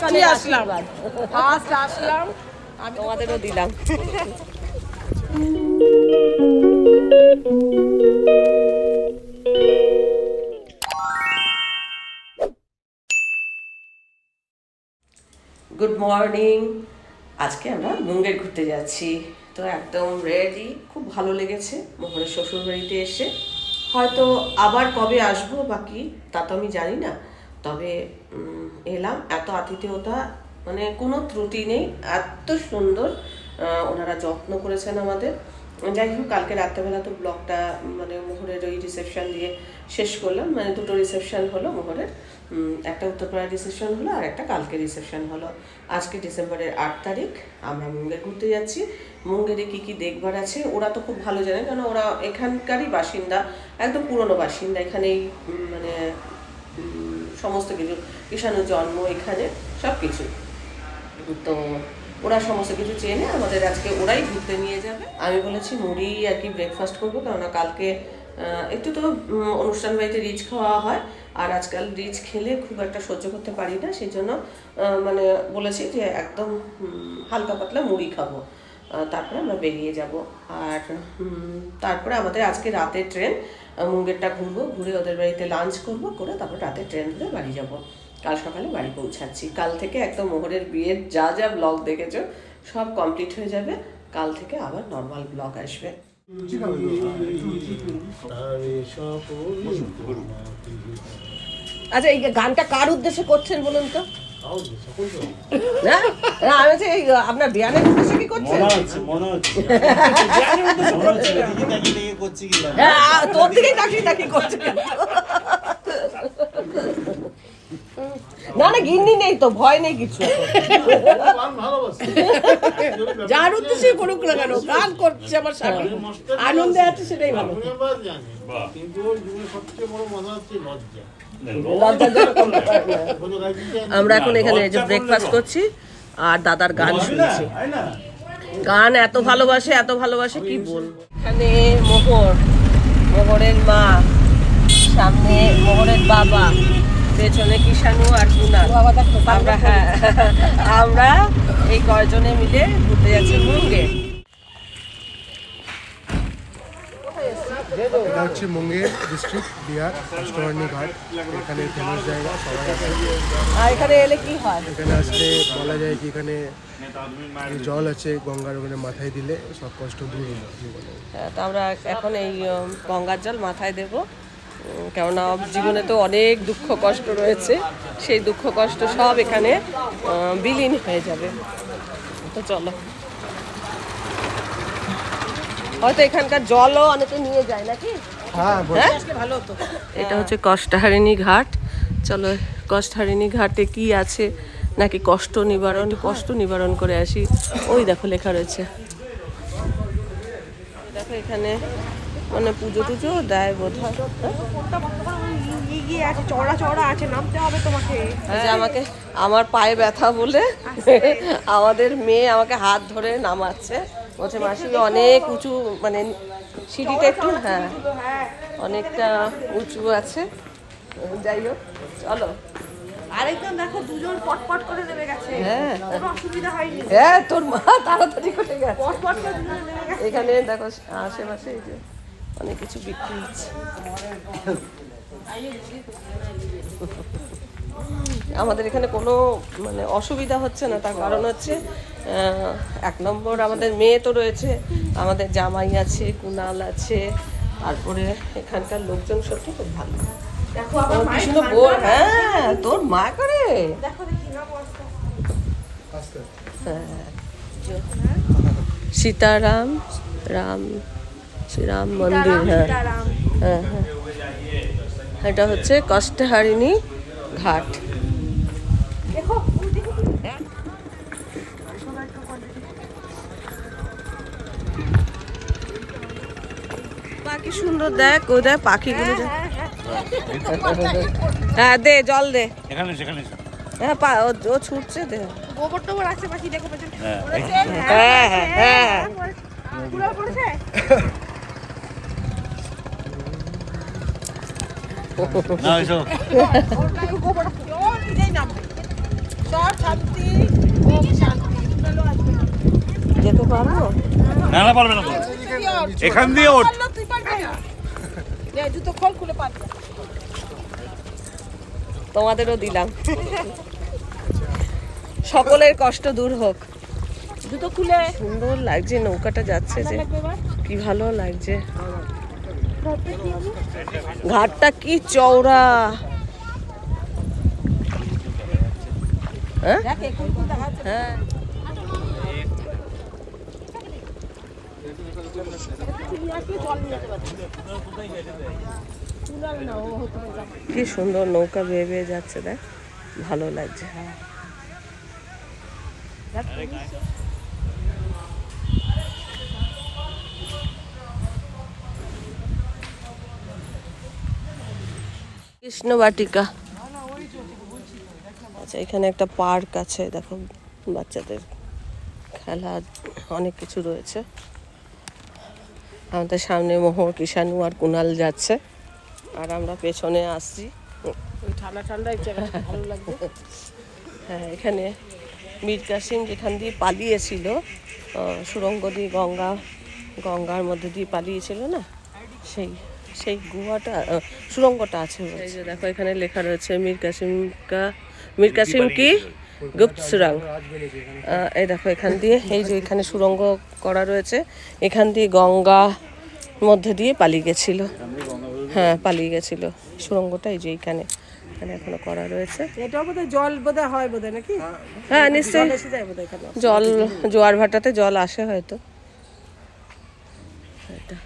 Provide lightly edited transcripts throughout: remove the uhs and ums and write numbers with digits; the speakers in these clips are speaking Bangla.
আসলাম ফার্স্ট আসলাম, আমি তোমাদেরও দিলাম। Good morning. আজকে আমরা মুঙ্গের ঘুরতে যাচ্ছি, তো একদম রেডি। খুব ভালো লেগেছে মোহরের শ্বশুর বাড়িতে এসে। হয়তো আবার কবে আসবো বাকি তা তো আমি জানি না, তবে এলাম। এত আতিথেয়তা, মানে কোনো ত্রুটি নেই, এত সুন্দর ওনারা যত্ন করেছেন আমাদের। যাই হোক, কালকে রাত্রেবেলা তো ব্লগটা মানে মোহরের ওই রিসেপশন দিয়ে শেষ করলাম। মানে দুটো রিসেপশন হলো মোহরের, একটা উত্তরপাড়ার রিসেপশন হলো আর একটা কালকে রিসেপশন হলো। আজকে ডিসেম্বরের 8 তারিখ আমরা মুঙ্গের ঘুরতে যাচ্ছি। মুঙ্গেরে কী কী দেখবার আছে ওরা তো খুব ভালো জানে, কারণ ওরা এখানকারই বাসিন্দা, একদম পুরনো বাসিন্দা। এখানেই মানে সমস্ত কিছু, ঈশানুর জন্ম এখানে, সব কিছু। তো ওরা সমস্ত কিছু চেনে, আমাদের আজকে ওরাই ঘুরতে নিয়ে যাবে। আমি বলেছি মুড়ি আর কি ব্রেকফাস্ট করবো, কেননা কালকে একটু তো অনুষ্ঠান বাড়িতে রিচ খাওয়া হয়, আর আজকাল রিচ খেলে খুব একটা সহ্য করতে পারি না, সেই জন্য মানে বলেছি যে একদম হালকা পাতলা মুড়ি খাবো, তারপরে আমরা বেরিয়ে যাব। আর তারপরে আমাদের আজকে রাতে ট্রেন, মুঙ্গেরটা ঘুরবো, ঘুরে ওদের বাড়িতে লাঞ্চ করবো, করে তারপর রাতে ট্রেন ধরে বাড়ি যাব। কাল সকালে বাড়ি পৌঁছাচ্ছি। কাল থেকে একদম মোহরের বিয়ের যা যা ব্লগ দেখেছো সব কমপ্লিট হয়ে যাবে। কাল থেকে আবার নর্মাল ব্লগ আসবে। আচ্ছা, এই গানটা কার উদ্দেশ্যে করছেন বলুন তো? আমি যে আপনার বিয়ানের উদ্দেশ্যে কি করছেন? তোর দিকেই তাকিয়ে তাকিয়ে করছে। না না, গিন্নি নেই তো, ভয় নেই কিছু। যার উদ্দেশ্যে করুক না কেন, গান করছে আমার স্বামী, আনন্দে আছে, সেটাই ভালো। আমরা এখন এখানে যে ব্রেকফাস্ট করছি আর দাদার গান শুনছি। গান এত ভালোবাসে, এত ভালোবাসে কি বলবো। এখানে মোহরের মা, সামনে মোহরের বাবা, পেছনে কিষানু আর কুনাল। আমরা এই কয়জনে মিলে ঘুরতে যাচ্ছি মুঙ্গে। এটা হচ্ছে মুঙ্গের ডিস্ট্রিক্ট, বিহার, অষ্টমী ঘাট। এখানে ফেমাস জায়গা, সবাই আসে। আর এখানে এলে কি হয়? এখানে আসলে বলা যায় কি এখানে জল আছে গঙ্গার, ওখানে মাথায় দিলে সব কষ্ট দূর হয়। তো আমরা এখন এই গঙ্গার জল মাথায় দেব, কেননা জীবনে তো অনেক দুঃখ কষ্ট রয়েছে, সেই দুঃখ কষ্ট সব এখানে বিলীন হয়ে যাবে। তো চলো, হয়তো এখানকার জলও অনেকে নিয়ে যায় নাকি। হ্যাঁ, ভালো হতো। এটা হচ্ছে কষ্টাহারিণী ঘাট। চলো, কষ্টাহারিণী ঘাটে কি আছে, নাকি কষ্ট নিবারণ করে আসি। ওই দেখো লেখা রয়েছে, দেখো এখানে মানে পুজো টুজো দেয় বোধ হয়। আমাকে আমার পায়ে ব্যথা বলে আমাদের মেয়ে আমাকে হাত ধরে নামাচ্ছে, বলছে মাসি অনেক উঁচু, মানে সিঁড়িটা একটু হ্যাঁ অনেকটা উঁচু আছে। যাই হোক, চলো। আরেকজন দেখো, দুজন পটপট করে নেমে গেছে, কোনো অসুবিধা হয়নি। হ্যাঁ, তোর মা তাড়াতাড়ি করে গেছে। পটপট করে দুজন নেমে গেছে। এখানে দেখো আশেপাশে এই যে অনেক কিছু বিক্রি হচ্ছে। আমাদের এখানে কোনো মানে অসুবিধা হচ্ছে না, তার কারণ হচ্ছে 1 নম্বর আমাদের মেয়ে তো রয়েছে, আমাদের জামাই আছে, কুনাল আছে, তারপরে এখানকার লোকজন সত্যি খুব ভালো। দেখো আমার মায়ের কৃষ্ণ বোর, হ্যাঁ তোর মা করে। দেখো দেখি না বস্তা। হ্যাঁ, সীতারাম শ্রীরাম মন্দির। হ্যাঁ হ্যাঁ হ্যাঁ, এটা হচ্ছে কষ্টাহারিণী ঘাট। দেখো পাখি সুন্দর, দেখ ওই দেখ পাখিগুলো। হ্যাঁ দে, জল দে। হ্যাঁ ও ছুটছে, দে। গোবর টোবর আছে পাখি, দেখো পেছনে। হ্যাঁ হ্যাঁ হ্যাঁ, পুরো পড়েছে। না এসো গোবর ও নিজেই নামবে। সব শান্তি, ওম শান্তি। চলো আসবে। যেতে পারবো? না না পারবে না তো। এখান দিয়ে ওঠ। তুই পারবি না। নে জুতো খোল, খুলে পারবি। তোমাদেরও দিলাম। সকলের কষ্ট দূর হোক। জুতো খুলে সুন্দর লাগছে নৌকাটা যাচ্ছে যে, লাগবে এবার। কি ভালো লাগছে। ঘাটটা কি চওড়া। হ্যাঁ দেখ এখন কোন দেখা যাচ্ছে। হ্যাঁ, নিয়ে আসলে জল নিয়ে যেতে পারবি। তুলার না, ও হতে যাবে। কি সুন্দর নৌকা বেয়ে বেয়ে যাচ্ছে, দেখ ভালো লাগছে। কৃষ্ণ বাটিকা। আচ্ছা, এখানে একটা পার্ক আছে, দেখো বাচ্চাদের খেলার অনেক কিছু রয়েছে। আমাদের সামনে মোহর, কিষানু আর কুনাল যাচ্ছে, আর আমরা পেছনে আসছি। ওই ঠান্ডা ঠান্ডা এই জায়গাটা ভালো লাগবে। হ্যাঁ, এখানে মীর কাসিম যেখান দিয়ে পালিয়েছিল, সুড়ঙ্গ দিয়ে গঙ্গার মধ্যে দিয়ে পালিয়েছিল না, সেই গুহাটা, সুড়ঙ্গটা আছে। এই যে দেখো এখানে লেখা রয়েছে মীর কাসিম কি গুপ্ত সুড়ঙ্গ। এই দেখো এখান দিয়ে, এই যে এখানে সুড়ঙ্গ করা রয়েছে, এখান দিয়ে গঙ্গা মধ্যে দিয়ে পালিয়ে গেছিল। হ্যাঁ, পালিয়ে গেছিল। সুড়ঙ্গটা এই যে এখানে এখনো করা রয়েছে। এটাও বোধহয় জল বোধহয় হয় বোধহয় নাকি? হ্যাঁ নিশ্চয়ই, এসে যায় বোধহয় এখানে। জল জোয়ার ভাটাতে জল আসে হয়তো। এটা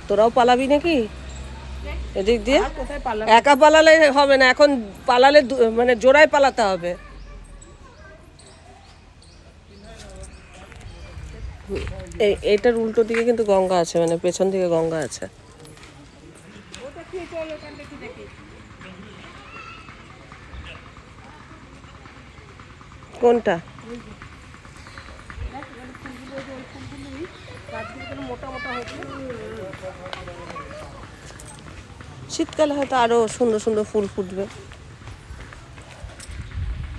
তোরাও পালাবি নাকি এদিক দিয়ে? কোথায় পারলাম? একা পালালে হবে না, এখন পালালে মানে জোড়ায় পালাতে হবে। এইটার উল্টো দিকে কিন্তু গঙ্গা আছে, মানে পেছন দিকে গঙ্গা আছে। কোনটা? শীতকালে হয়তো আরো সুন্দর সুন্দর ফুল ফুটবে।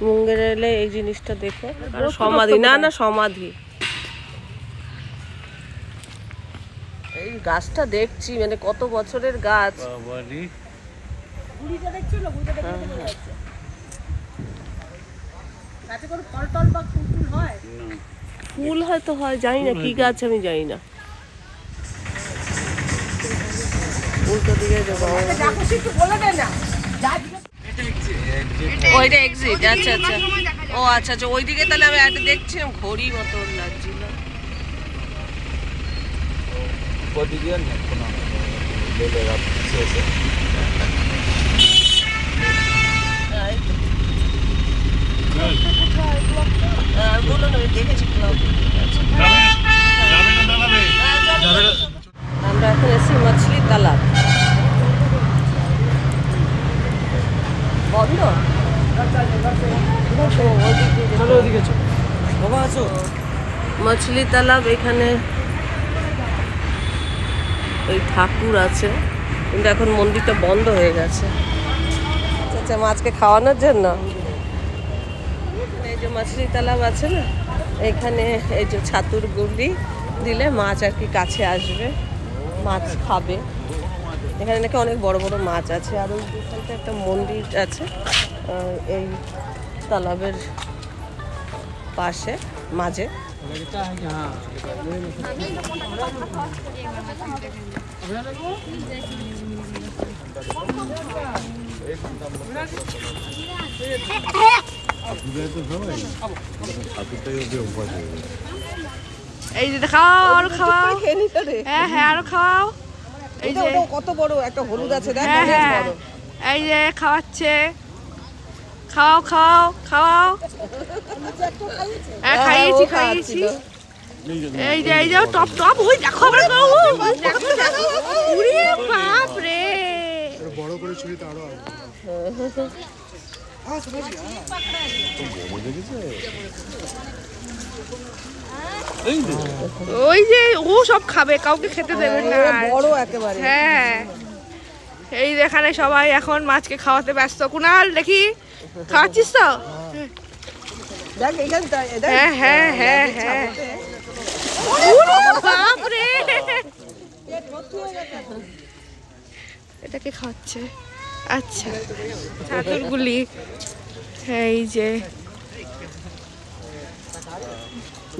মুঙ্গের এলে এই জিনিসটা দেখো। আর সমাধি, না না সমাধি। এই গাছটা দেখছি, মানে কত বছরের গাছ। গুড়িটা দেখছিল, গুড়িটা দেখে চলে যাচ্ছে। গাছে কোনো ফল টল বা ফুল টুল হয়? ফুল হয়তো হয়, জানি না কি গাছ, আমি জানি না। উল্টো দিকে যাবো। দেখো সে একটু বলে দে না। যা ওইটা এক্সিট। আচ্ছা আচ্ছা, ও আচ্ছা আচ্ছা, ওইদিকে তাহলে আমি একটা দেখছিলাম ঘড়ি মতো লাগছিল। বলুন, আমি দেখেছি ক্লাব। যাবে না দাঁড়াবে। আমরা এখন এসেছি মাছলি তালাব। বন্ধ? মাছলি তালাব, এখানে ওই ঠাকুর আছে, কিন্তু এখন মন্দিরটা বন্ধ হয়ে গেছে। আচ্ছা, মাছকে খাওয়ানোর জন্য এই যে মাছলি তালাব আছে না, এখানে এই যে ছাতুর গুড়ি দিলে মাছ আর কি কাছে আসবে, মাছ খাবে। এখানে নাকি অনেক বড় বড় মাছ আছে। আর ওই দোকানটা একটা মন্দির আছে এই তালাবের পাশে মাঝে। এই যে খাও, আরো খাওয়াও। খেয়ে নিল রে। হ্যাঁ হ্যাঁ, আরো খাওয়াও। এই যে ওটা কত বড় একটা হলুদ আছে, দেখ হ্যাঁ অনেক হ্যাঁ, বড়। এই যে খাওয়াচ্ছে। খাওয়াও খাওয়াও খাওয়াও। হ্যাঁ খাইয়েছি ও খাইয়েছি। খাচ্ছিল। এই যে টপ টপ, ওই দেখো আমরা খাবো। দেখো দেখো, উড়ে বাপ রে। বড় করে ছুরি তো আরো ওই যে ও সব খাবে, কাউকে খেতে দেবে না। বড় একেবারে। হ্যাঁ এই এখানে সবাই এখন মাছকে খাওয়াতে ব্যস্ত। কুনাল দেখি খাওয়াচ্ছিস তো? দেখ এখানে হ্যাঁ হ্যাঁ হ্যাঁ হ্যাঁ। ওরে বাপরে, এটাকে খাওয়াচ্ছে। আচ্ছা ছাতুরগুলি এই যে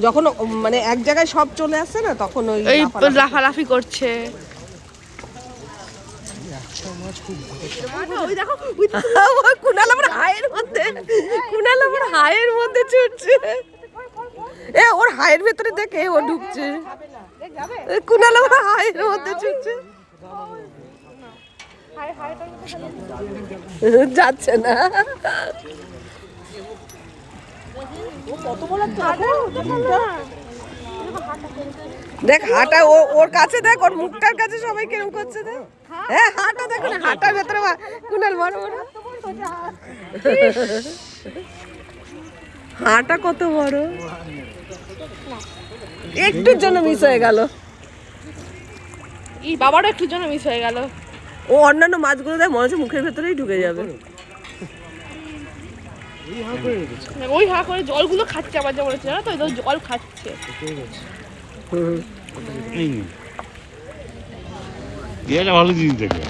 যখন মানে এক জায়গায় সব চলে আসছে না তখন ওই এই লাফালাফি করছে। ওই দেখো কুনাল আমার হায়ের মধ্যে, কুনাল আমার হায়ের মধ্যে ছুটছে। এ ওর হায়ের ভেতরে দেখে ও ঢুকছে। কুনাল আমার হায়ের মধ্যে ছুটছে, যাচ্ছে না। দেখ হাঁটা, ওর কাছে দেখ, ওর মুখটার কাছে সবাই কেরম করছে দেখ। হ্যাঁ হাঁটা দেখো না, হাঁটার ভেতরে কুনাল বড় বড় হাঁটা কত বড়। একটুর জন্য মিস হয়ে গেল। এই বাবারও একটু জন্য মিস হয়ে গেল। ও অন্যান্য মাছগুলো দেখ মনে হচ্ছে মুখের ভেতরেই ঢুকে যাবে। ওই হা করে জলগুলো খাচ্ছে আবার, যেমন হচ্ছে না তো ওই জল খাচ্ছে। এটা ভালো জিনিস দেখে।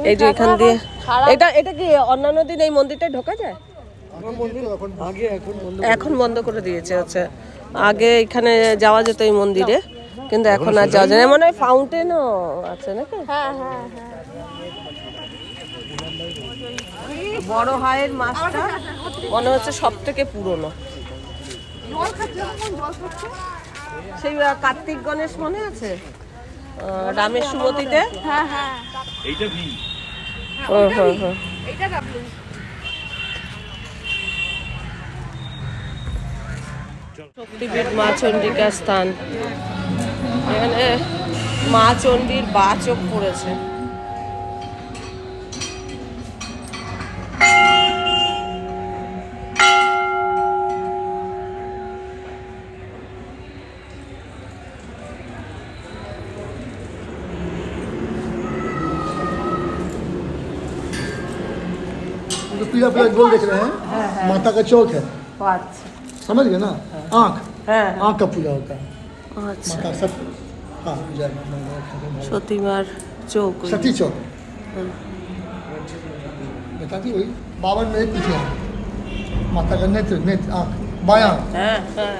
এই যে এখান দিয়ে এটা কি অন্যান্য দিন এই মন্দিরটা ঢোকা যায়? এখন বন্ধ করে দিয়েছে। আচ্ছা আগে এখানে যাওয়া যেত এই মন্দিরে, কিন্তু এখন আর যাওয়া যায় না। মনে হয় ফাউন্টেনও আছে নাকি? হ্যাঁ হ্যাঁ হ্যাঁ। বড় হায়ের মাছটা মনে হচ্ছে সব থেকে পুরনো। সেই কার্তিক গণেশ মনে আছে রামের সুমতিতে? হ্যাঁ হ্যাঁ এইটা কি? এইটা ডাবলু। শক্তিপীঠ মা চন্ডিকার স্থান। এখানে মা চণ্ডীর বাচক পড়েছে। पीला पीला गोल देख रहे हैं, माता का चौक है, আচ্ছা समझ गए ना? आँख, হ্যাঁ आँख का पूजा होता है। আচ্ছা माता सब, हाँ पूजा में সতীমার চোখ। सती चौक बताती वही 52 में एक पीछे है माता का नेत्र, नेत्र आँख बायां। হ্যাঁ হ্যাঁ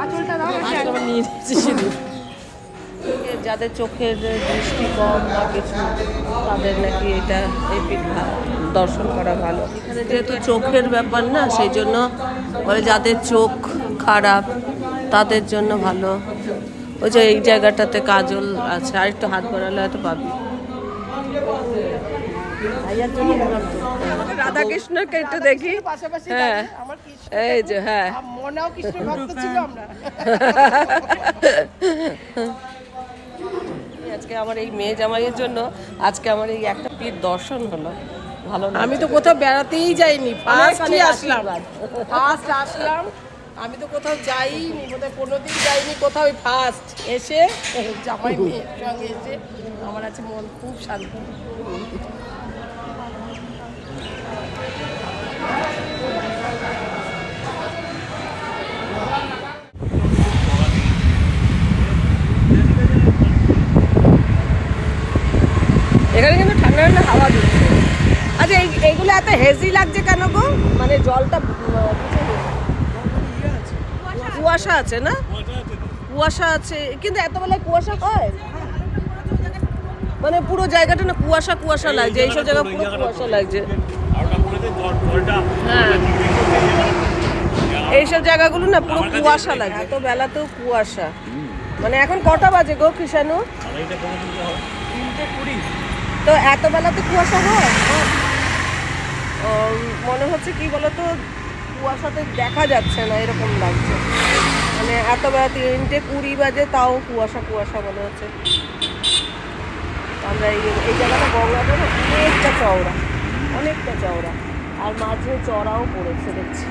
আঁচলটা দাও। যাদের চোখের দৃষ্টি কম বা কিছু তাদের নাকি এটা এই পীঠ দর্শন করা ভালো। এখানে যেহেতু চোখের ব্যাপার না, সেই জন্য বলে যাদের চোখ খারাপ তাদের জন্য ভালো। ওই যে এই জায়গাটাতে কাজল আছে, আর একটু হাত বাড়ালে হয়তো পাবি। রাধাকৃষ্ণকে একটু দেখি। হ্যাঁ এই যে হ্যাঁ মনেও কৃষ্ণ ভক্ত ছিল আমরা। আজকে আমার এই মেয়ে জামাইয়ের জন্য আজকে আমার এই একটা পীঠ দর্শন হলো, ভালো লাগছে। আমি তো কোথাও বেড়াতেই যাইনি, ফার্স্টই অনেক আসলাম, ফার্স্ট আসলাম। আমি তো কোথাও যাইনি, বোধহয় কোনোদিন যাইনি কোথাও, ফার্স্ট এসে জামাই মেয়ের সঙ্গে এসে আমার আছে মন খুব শান্তি। এখানে কিন্তু ঠান্ডা ঠান্ডা হাওয়া দিচ্ছে। আচ্ছা এইগুলো এত হেজি লাগছে কেন গো? মানে জলটা কুয়াশা আছে না? কুয়াশা আছে, কিন্তু এত বেলায় কুয়াশা হয়? মানে পুরো জায়গাটা না কুয়াশা কুয়াশা লাগছে, এইসব জায়গা পুরো কুয়াশা লাগছে। হ্যাঁ এইসব জায়গাগুলো না পুরো কুয়াশা লাগছে, এত বেলাতেও কুয়াশা। মানে এখন কটা বাজে গো কৃষাণু? তো এত বেলাতে কুয়াশা হয়? মনে হচ্ছে কি বলতো, কুয়াশাতে দেখা যাচ্ছে না এরকম লাগছে। মানে এত বেলা 3:20 বাজে তাও কুয়াশা কুয়াশা মনে হচ্ছে। আমরা এই জায়গাটা গঙ্গাটা না অনেকটা চওড়া, অনেকটা চওড়া। আর মাঝে চড়াও পড়েছে দেখছি,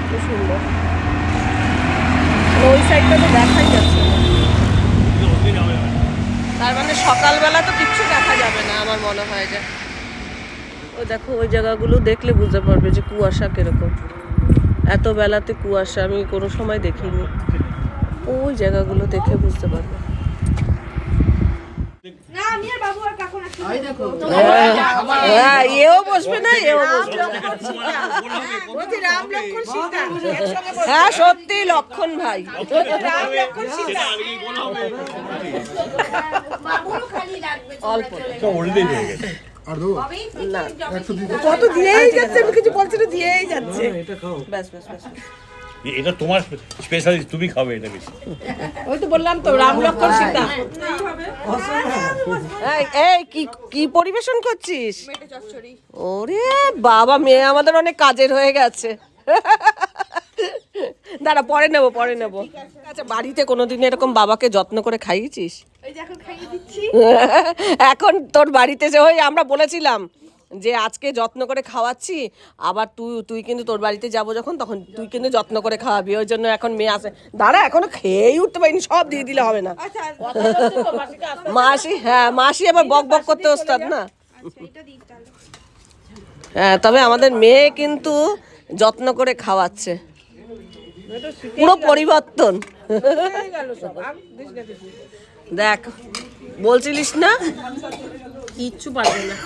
খুব সুন্দর। ওই সাইডটা তো দেখাই যাচ্ছে না, তার মানে সকালবেলা তো কিচ্ছু দেখা যাবে না আমার মনে হয়। যে ওই দেখো ওই জায়গাগুলো দেখলে বুঝতে পারবে যে কুয়াশা কিরকম। এত বেলাতে কুয়াশা আমি কোনো সময় দেখিনি, ওই জায়গাগুলো দেখে বুঝতে পারবে। হ্যাঁ, এও বসবে না, এও বসবে না। হ্যাঁ সত্যি লক্ষণ ভাই। অল্প আর দেবো না, 100 দিতে কত দিয়েই যাচ্ছে, আমি কিছু বলছি না, দিয়েই যাচ্ছে। ব্যাস ব্যাস ব্যাস, এটা তোমার স্পেশালিস্ট, তুমি খাবে এটা বেশি। ওই তো বললাম তো রাম লক্ষণ সীতা। এই কি কি পরিবেশন করছিস? ওরে বাবা, মেয়ে আমাদের অনেক কাজের হয়ে গেছে। দাঁড়া, পরে নেবো পরে নেবো। আচ্ছা, বাড়িতে কোনোদিন এরকম বাবাকে যত্ন করে খাইয়েছিস? এখন তোর বাড়িতে যে ওই আমরা বলেছিলাম যে আজকে যত্ন করে খাওয়াচ্ছি, আবার তুই কিন্তু তোর বাড়িতে যাবো যখন, তখন তুই কিন্তু যত্ন করে খাওয়াবি। ওই জন্য এখন মেয়ে আসে। দাঁড়া, এখনো খেয়েই উঠতে পারিনি, সব দিয়ে দিলে হবে না। মাসি, হ্যাঁ মাসি আবার বক বক করতে ওস্তাদ না। হ্যাঁ, তবে আমাদের মেয়ে কিন্তু যত্ন করে খাওয়াচ্ছে, পুরো পরিবর্তন। দেখ, বলছিলিস না কিচ্ছু পারবে না।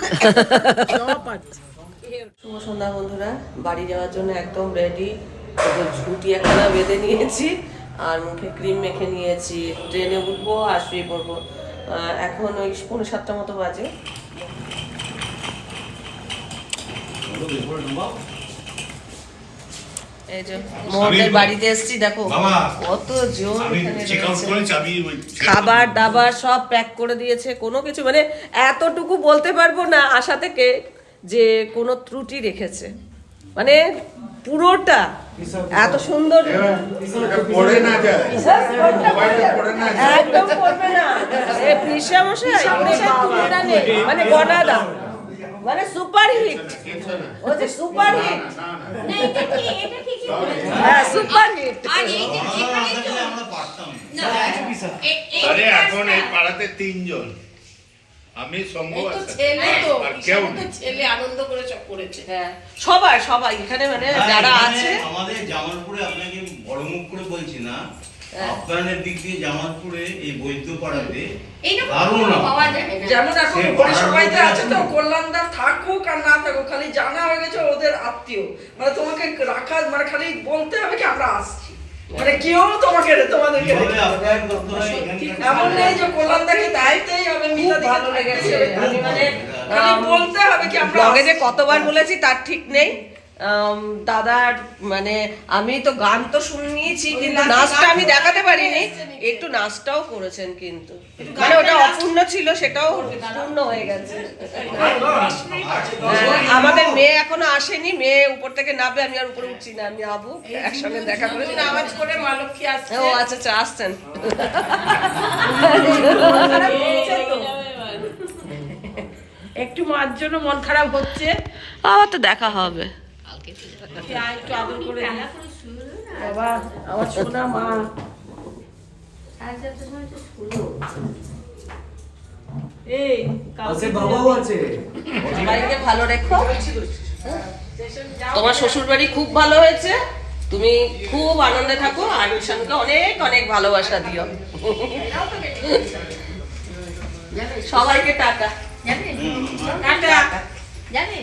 শুভ সন্ধ্যা বন্ধুরা, বাড়ি যাওয়ার জন্য একদম রেডি। ঝুঁটি একখানা বেঁধে নিয়েছি আর মুখে ক্রিম মেখে নিয়েছি। ট্রেনে উঠবো আর শুয়ে পড়বো। এখন ওই 6:45 মতো বাজে। এই যে মোহনের বাড়িতে এসেছি, দেখো কত জন এখানে রয়েছে। খাবার দাবার সব প্যাক করে দিয়েছে, কোনো কিছু মানে এতটুকু বলতে পারবো না আশা থেকে যে কোনো ত্রুটি রেখেছে, মানে পুরোটা এত সুন্দর। একদম পড়বে না, পিসা মশাই মানে গনাদা, মানে সুপার হিট, ও যে সুপার হিট, হ্যাঁ সুপার হিট। আরে এখন এই পাড়াতে 3 জন, আমি সম্ভব আছে ছেলে আনন্দ করে সব করেছে। হ্যাঁ সবাই এখানে মানে যারা আছে। আমাদের জামালপুরে, আপনাকে বড় মুখ করে বলছি না, আপনাদের দিক দিয়ে জামালপুরে এই বৈদ্যপাড়াতে যেমন এখন পরিষেবাইতে আছে তো, কল্যাণদার থাকুক আর না থাকুক, খালি জানা হয়ে গেছে ওদের আত্মীয়, মানে তোমাকে রাখা, মানে খালি বলতে হবে কি আমরা আসছি, মানে কেউ তোমাদেরকে এমন নেই যে কল্যাণদাকে দায়িত্বই হবে। ভালো লেগেছে, আমি মানে বলতে হবে কি আমরা ব্লগে যে কতবার বলেছি তার ঠিক নেই। দাদার মানে আমি তো গান তো শুনিয়েছি, কিন্তু নাচটা আমি দেখাতে পারিনি। একটু নাচটাও করেছেন, কিন্তু মানে ওটা অপূর্ণ ছিল, সেটাও পূর্ণ হয়ে গেছে। আমাদের মেয়ে এখনো আসেনি, মেয়ে উপর থেকে নামবে, আমি আর উপরে উঠছি না, আমি আবু একসঙ্গে দেখা করে আওয়াজ করে মা লক্ষ্মী আসছে। ও আচ্ছা আচ্ছা, আসছেন। একটু মার জন্য মন খারাপ হচ্ছে, আবার তো দেখা হবে। একটু আদর করে বাবা, আমার সোনা মা। এই সবাইকে ভালো রেখো। তোমার শ্বশুর বাড়ি খুব ভালো হয়েছে, তুমি খুব আনন্দে থাকো, আর ঈশানকে অনেক অনেক ভালোবাসা দিও। সবাইকে টাটা। টাটা। জানে